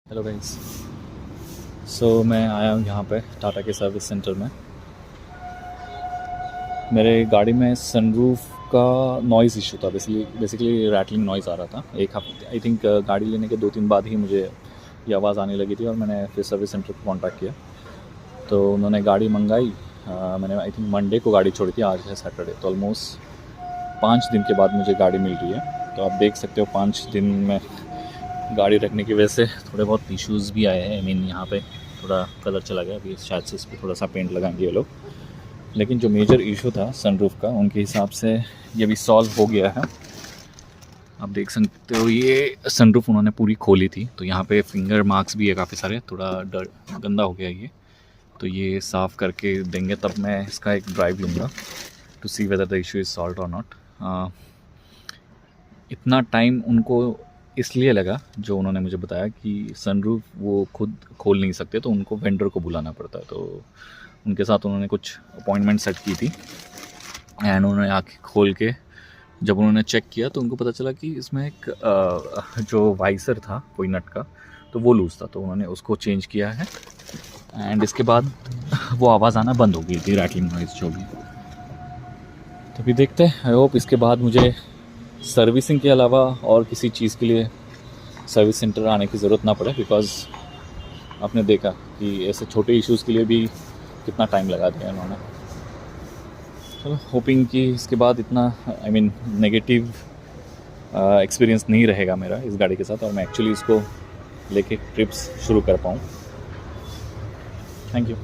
Hello guys. मैं आया हूँ यहाँ पे टाटा के सर्विस सेंटर में। मेरे गाड़ी में सनरूफ का नॉइज़ इशू था। बेसिकली रैटलिंग नॉइज़ आ रहा था। एक हफ्ते आई थिंक गाड़ी लेने के 2-3 बाद ही मुझे ये आवाज़ आने लगी थी और मैंने फिर सर्विस सेंटर को कॉन्टैक्ट किया तो उन्होंने गाड़ी मंगाई। मैंने आई थिंक मंडे को गाड़ी छोड़ी थी, आज है सैटरडे, तो ऑलमोस्ट 5 दिन के बाद मुझे गाड़ी मिल रही है। तो आप देख सकते हो 5 दिन में गाड़ी रखने की वजह से थोड़े बहुत इश्यूज़ भी आए हैं। आई मीन यहाँ पे थोड़ा कलर चला गया, अभी शायद से इस पर थोड़ा सा पेंट लगाएंगे ये लोग। लेकिन जो मेजर इशू था सनरूफ का, उनके हिसाब से ये भी सॉल्व हो गया है। आप देख सकते हो ये सनरूफ उन्होंने पूरी खोली थी, तो यहाँ पे फिंगर मार्क्स भी है काफ़ी सारे, थोड़ा गंदा हो गया ये। तो ये साफ़ करके देंगे तब मैं इसका एक ड्राइव लूँगा to see whether the issue is solve और नॉट। इतना टाइम उनको इसलिए लगा, जो उन्होंने मुझे बताया कि सनरूफ वो खुद खोल नहीं सकते, तो उनको वेंडर को बुलाना पड़ता है। तो उनके साथ उन्होंने कुछ अपॉइंटमेंट सेट की थी एंड उन्होंने आके खोल के जब उन्होंने चेक किया तो उनको पता चला कि इसमें एक जो वाइसर था कोई नट का, तो वो लूज़ था, तो उन्होंने उसको चेंज किया है। एंड इसके बाद वो आवाज़ आना बंद हो गई थी, रैटलिंग नॉइज़ जो भी। तो अभी देखते हैं, आई होप इसके बाद मुझे सर्विसिंग के अलावा और किसी चीज़ के लिए सर्विस सेंटर आने की ज़रूरत ना पड़े, बिकॉज़ आपने देखा कि ऐसे छोटे इश्यूज़ के लिए भी कितना टाइम लगा दिया इन्होंने। चलो, होपिंग कि इसके बाद इतना आई मीन नेगेटिव एक्सपीरियंस नहीं रहेगा मेरा इस गाड़ी के साथ और मैं एक्चुअली इसको लेके ट्रिप्स शुरू कर पाऊँ। Thank you.